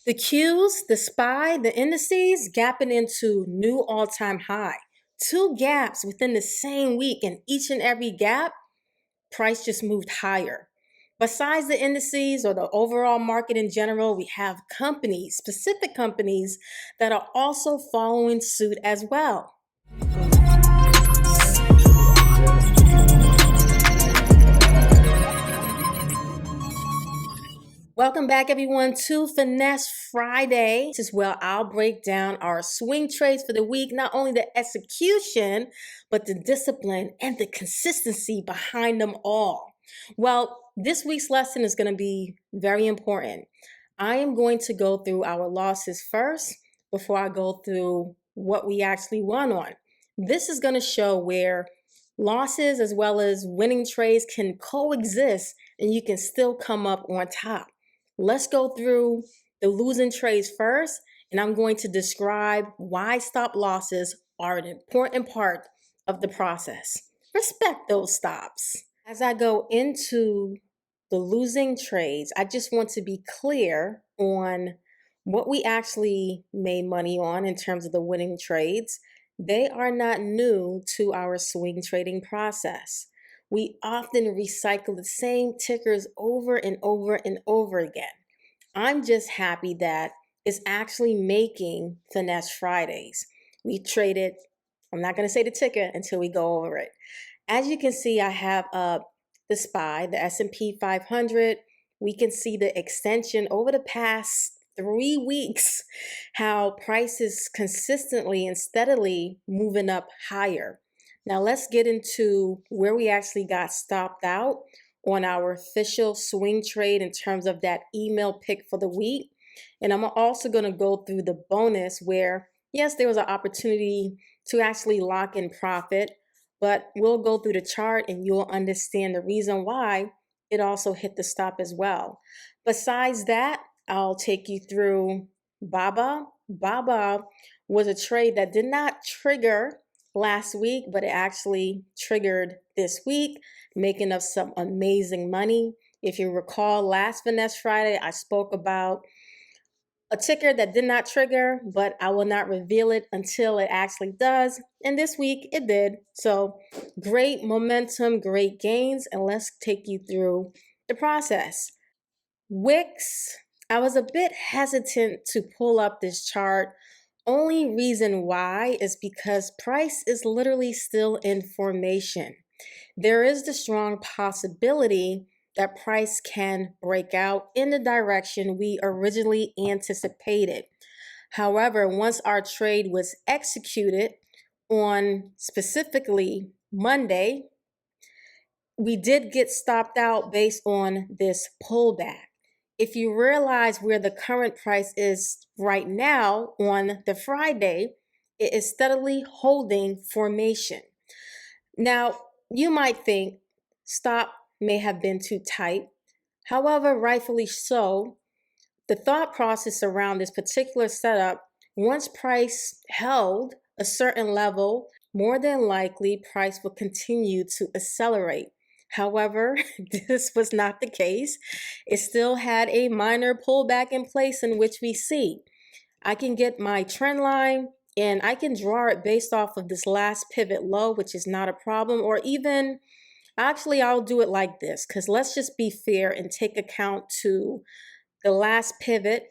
The Qs, the SPY, the indices gapping into new all-time high. Two gaps within the same week, and each and every gap, price just moved higher. Besides the indices or the overall market in general, we have companies, specific companies that are also following suit as well. Welcome back, everyone, to Finesse Friday. This is where I'll break down our swing trades for the week, not only the execution, but the discipline and the consistency behind them all. Well, this week's lesson is going to be very important. I am going to go through our losses first before I go through what we actually won on. This is going to show where losses as well as winning trades can coexist and you can still come up on top. Let's go through the losing trades first, and I'm going to describe why stop losses are an important part of the process. Respect those stops. As I go into the losing trades, I just want to be clear on what we actually made money on in terms of the winning trades. They are not new to our swing trading process. We often recycle the same tickers over and over and over again. I'm just happy that it's actually making Finesse Fridays. We traded, I'm not going to say the ticker until we go over it. As you can see, I have the SPY, the S&P 500. We can see the extension over the past 3 weeks, how prices consistently and steadily moving up higher. Now let's get into where we actually got stopped out on our official swing trade in terms of that email pick for the week. And I'm also going to go through the bonus where, yes, there was an opportunity to actually lock in profit, but we'll go through the chart and you'll understand the reason why it also hit the stop as well. Besides that, I'll take you through BABA. BABA was a trade that did not trigger last week, but it actually triggered this week, making us some amazing money. If you recall, last Finesse Friday, I spoke about a ticker that did not trigger, but I will not reveal it until it actually does. And this week it did. So great momentum, great gains, and let's take you through the process. Wix, I was a bit hesitant to pull up this chart. Only reason why is because price is literally still in formation. There is the strong possibility that price can break out in the direction we originally anticipated. However, once our trade was executed on specifically Monday, we did get stopped out based on this pullback. If you realize where the current price is right now on the Friday, it is steadily holding formation. Now, you might think stop may have been too tight. However, rightfully so, the thought process around this particular setup, once price held a certain level, more than likely price will continue to accelerate. However, this was not the case. It still had a minor pullback in place in which we see. I can get my trend line and I can draw it based off of this last pivot low, which is not a problem, or even, actually, I'll do it like this, because let's just be fair and take account to the last pivot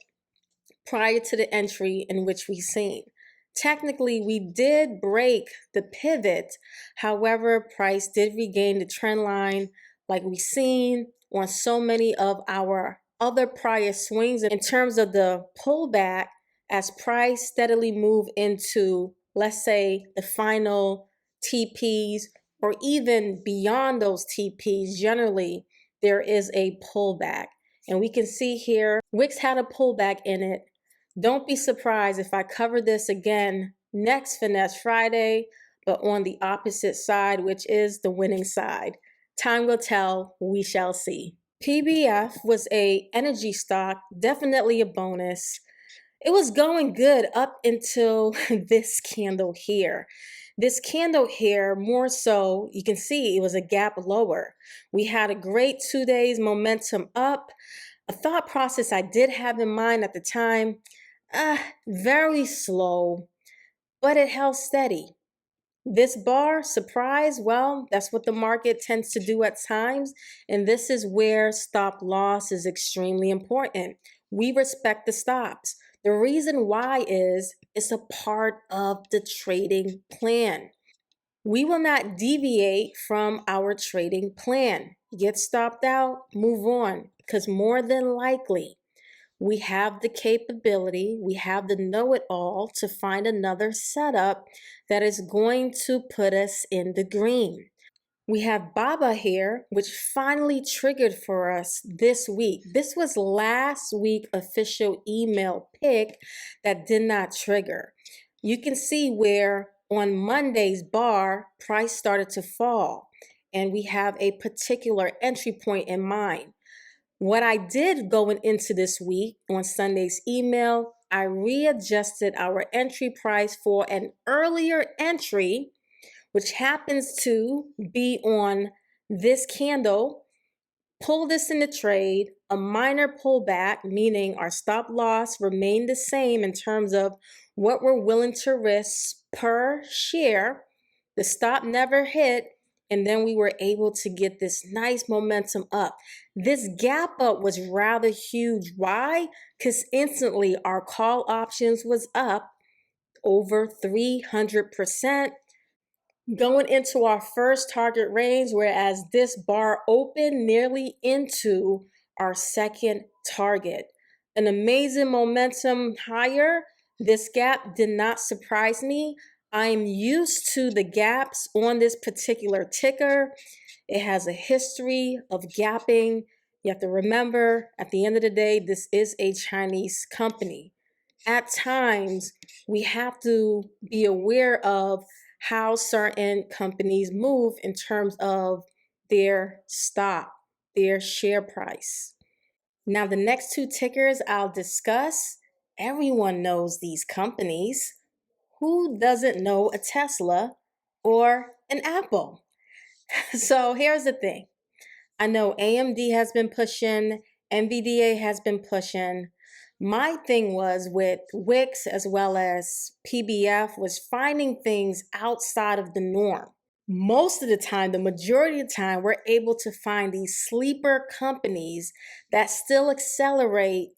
prior to the entry in which we seen. Technically, we did break the pivot. However, price did regain the trend line like we've seen on so many of our other prior swings in terms of the pullback as price steadily move into, let's say, the final TPs or even beyond those TPs. Generally, there is a pullback. And we can see here, Wix had a pullback in it. Don't be surprised if I cover this again next Finesse Friday, but on the opposite side, which is the winning side. Time will tell, we shall see. PBF was a energy stock, definitely a bonus. It was going good up until this candle here. This candle here, more so, you can see it was a gap lower. We had a great 2 days momentum up. A thought process I did have in mind at the time, very slow, but it held steady. This bar, surprise, well, that's what the market tends to do at times. And this is where stop loss is extremely important. We respect the stops. The reason why is it's a part of the trading plan. We will not deviate from our trading plan. Get stopped out, move on, because more than likely, we have the capability, we have the know it all to find another setup that is going to put us in the green. We have Baba here, which finally triggered for us this week. This was last week official email pick that did not trigger. You can see where on Monday's bar, price started to fall, and we have a particular entry point in mind. What I did going into this week on Sunday's email, I readjusted our entry price for an earlier entry, which happens to be on this candle. Pull this in the trade, a minor pullback, meaning our stop loss remained the same in terms of what we're willing to risk per share. The stop never hit, and then we were able to get this nice momentum up. This gap up was rather huge. Why? Because instantly our call options was up over 300%. Going into our first target range, whereas this bar opened nearly into our second target. An amazing momentum higher. This gap did not surprise me. I'm used to the gaps on this particular ticker. It has a history of gapping. You have to remember, at the end of the day, this is a Chinese company. At times, we have to be aware of how certain companies move in terms of their stock, their share price. Now, the next two tickers I'll discuss, everyone knows these companies. Who doesn't know a Tesla or an Apple? So here's the thing. I know AMD has been pushing, NVDA has been pushing. My thing was with Wix as well as PBF was finding things outside of the norm. Most of the time, the majority of the time, we're able to find these sleeper companies that still accelerate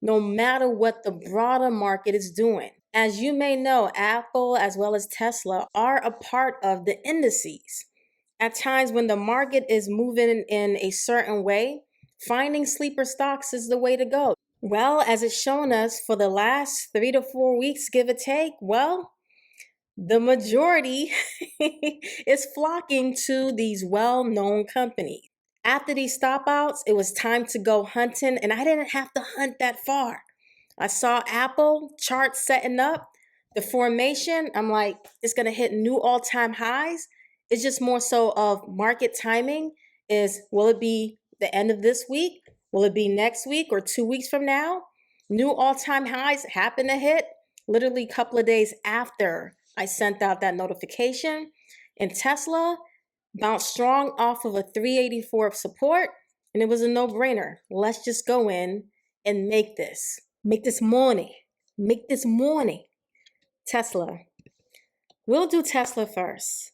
no matter what the broader market is doing. As you may know, Apple as well as Tesla are a part of the indices. At times when the market is moving in a certain way, finding sleeper stocks is the way to go. Well, as it's shown us for the last 3 to 4 weeks, give or take, well, the majority is flocking to these well-known companies. After these stop outs, it was time to go hunting, and I didn't have to hunt that far. I saw Apple chart setting up, the formation. I'm like, it's gonna hit new all-time highs. It's just more so of market timing. Is will it be the end of this week? Will it be next week or 2 weeks from now? New all-time highs happen to hit literally a couple of days after I sent out that notification. And Tesla bounced strong off of a 384 of support, and it was a no-brainer. Let's just go in and make this. Make this morning. Make this morning. Tesla. We'll do Tesla first.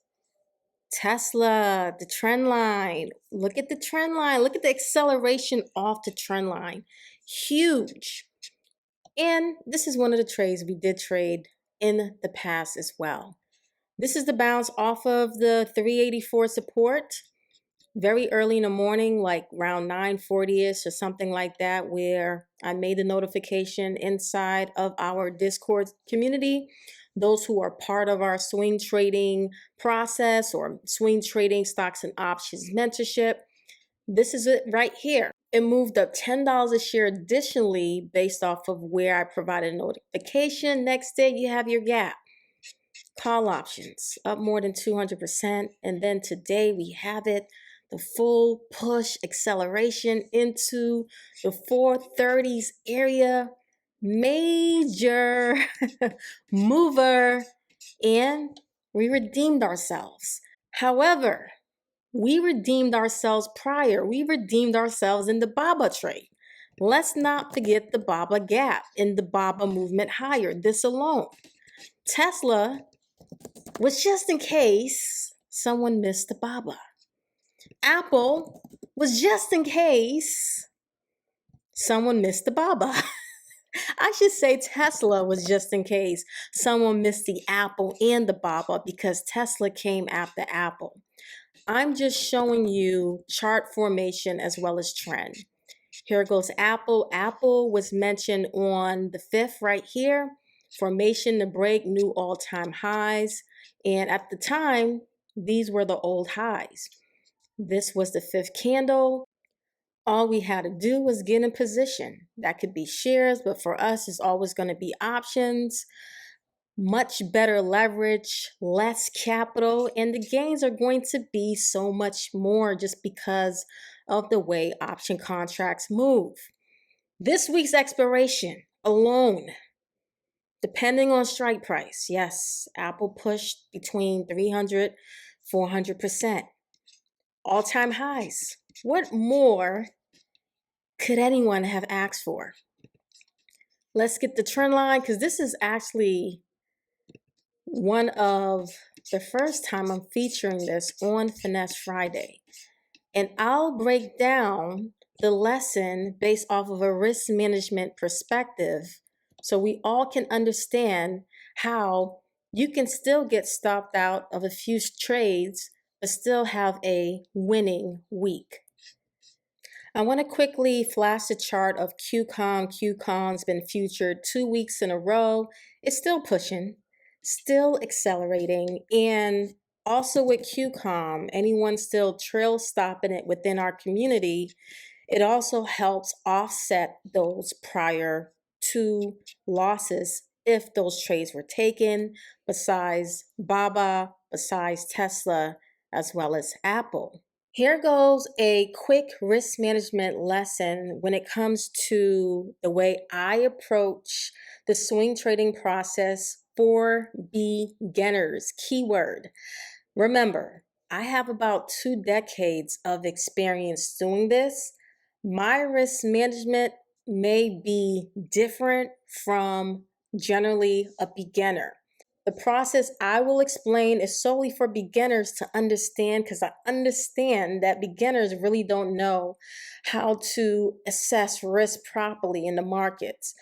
Tesla, the trend line. Look at the trend line. Look at the acceleration off the trend line. Huge. And this is one of the trades we did trade in the past as well. This is the bounce off of the 384 support. Very early in the morning, like around 9:40ish or something like that, where I made the notification inside of our Discord community. Those who are part of our swing trading process or swing trading stocks and options mentorship. This is it right here. It moved up $10 a share additionally based off of where I provided a notification. Next day, you have your gap. Call options up more than 200%. And then today we have it, the full push acceleration into the 430s area. Major mover, and we redeemed ourselves. However, we redeemed ourselves prior. We redeemed ourselves in the BABA trade. Let's not forget the BABA gap and the BABA movement higher. This alone. Tesla was just in case someone missed the BABA. Apple was just in case someone missed the BABA. I should say Tesla was just in case someone missed the Apple and the BABA because Tesla came after Apple. I'm just showing you chart formation as well as trend. Here goes Apple. Apple was mentioned on the 5th right here. Formation to break new all-time highs. And at the time, these were the old highs. This was the 5th candle. All we had to do was get in position. That could be shares, but for us, it's always going to be options. Much better leverage, less capital, and the gains are going to be so much more just because of the way option contracts move. This week's expiration alone, depending on strike price, yes, Apple pushed between 300, 400%. All-time highs. What more could anyone have asked for? Let's get the trend line because this is actually one of the first time I'm featuring this on Finesse Friday. And I'll break down the lesson based off of a risk management perspective so we all can understand how you can still get stopped out of a few trades but still have a winning week. I want to quickly flash the chart of QCOM. QCOM's been featured 2 weeks in a row. It's still pushing, still accelerating, and also with QCOM, anyone still trail stopping it within our community, it also helps offset those prior 2 losses if those trades were taken, besides BABA, besides Tesla, as well as Apple. Here goes a quick risk management lesson when it comes to the way I approach the swing trading process for beginners. Keyword. Remember, I have about 2 decades of experience doing this. My risk management may be different from generally a beginner. The process I will explain is solely for beginners to understand because I understand that beginners really don't know how to assess risk properly in the markets.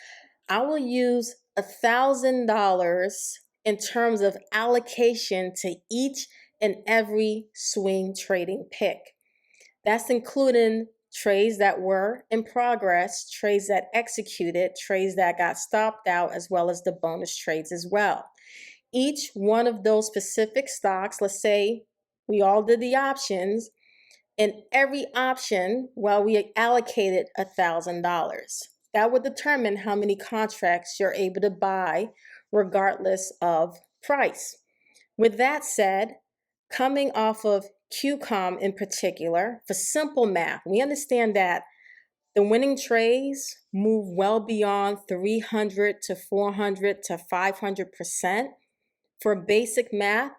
I will use $1,000 in terms of allocation to each and every swing trading pick. That's including trades that were in progress, trades that executed, trades that got stopped out, as well as the bonus trades as well. Each one of those specific stocks, let's say we all did the options, and every option, well, we allocated $1,000. That would determine how many contracts you're able to buy regardless of price. With that said, coming off of QCOM in particular, for simple math, we understand that the winning trades move well beyond 300 to 400 to 500%. For basic math,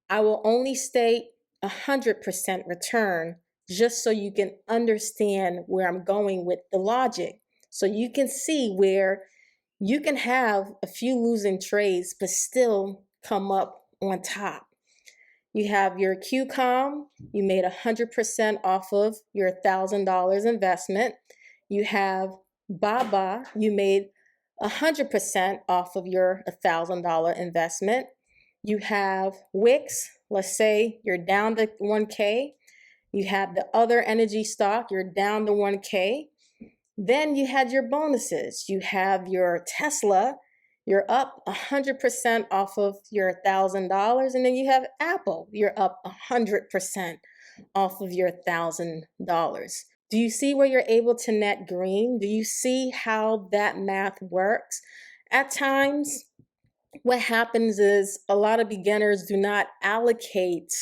I will only state 100% return just so you can understand where I'm going with the logic. So you can see where you can have a few losing trades but still come up on top. You have your QCOM, you made 100% off of your $1,000 investment. You have BABA, you made 100% off of your $1,000 investment. You have Wix, let's say you're down to 1K. You have the other energy stock, you're down to 1K. Then you had your bonuses. You have your Tesla, you're up 100% off of your $1,000. And then you have Apple, you're up 100% off of your $1,000. Do you see where you're able to net green? Do you see how that math works? At times, what happens is a lot of beginners do not allocate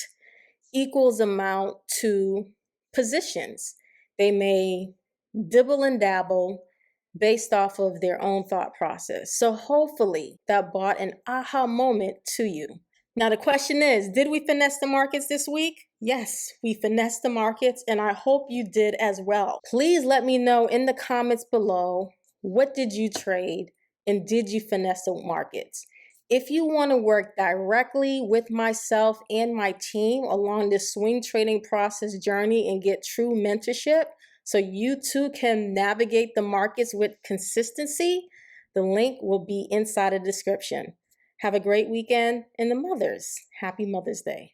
equals amount to positions. They may dibble and dabble based off of their own thought process. So hopefully that brought an aha moment to you. Now the question is, did we finesse the markets this week? Yes, we finessed the markets, and I hope you did as well. Please let me know in the comments below, what did you trade and did you finesse the markets? If you want to work directly with myself and my team along this swing trading process journey and get true mentorship so you too can navigate the markets with consistency, the link will be inside the description. Have a great weekend, and the mothers, happy Mother's Day.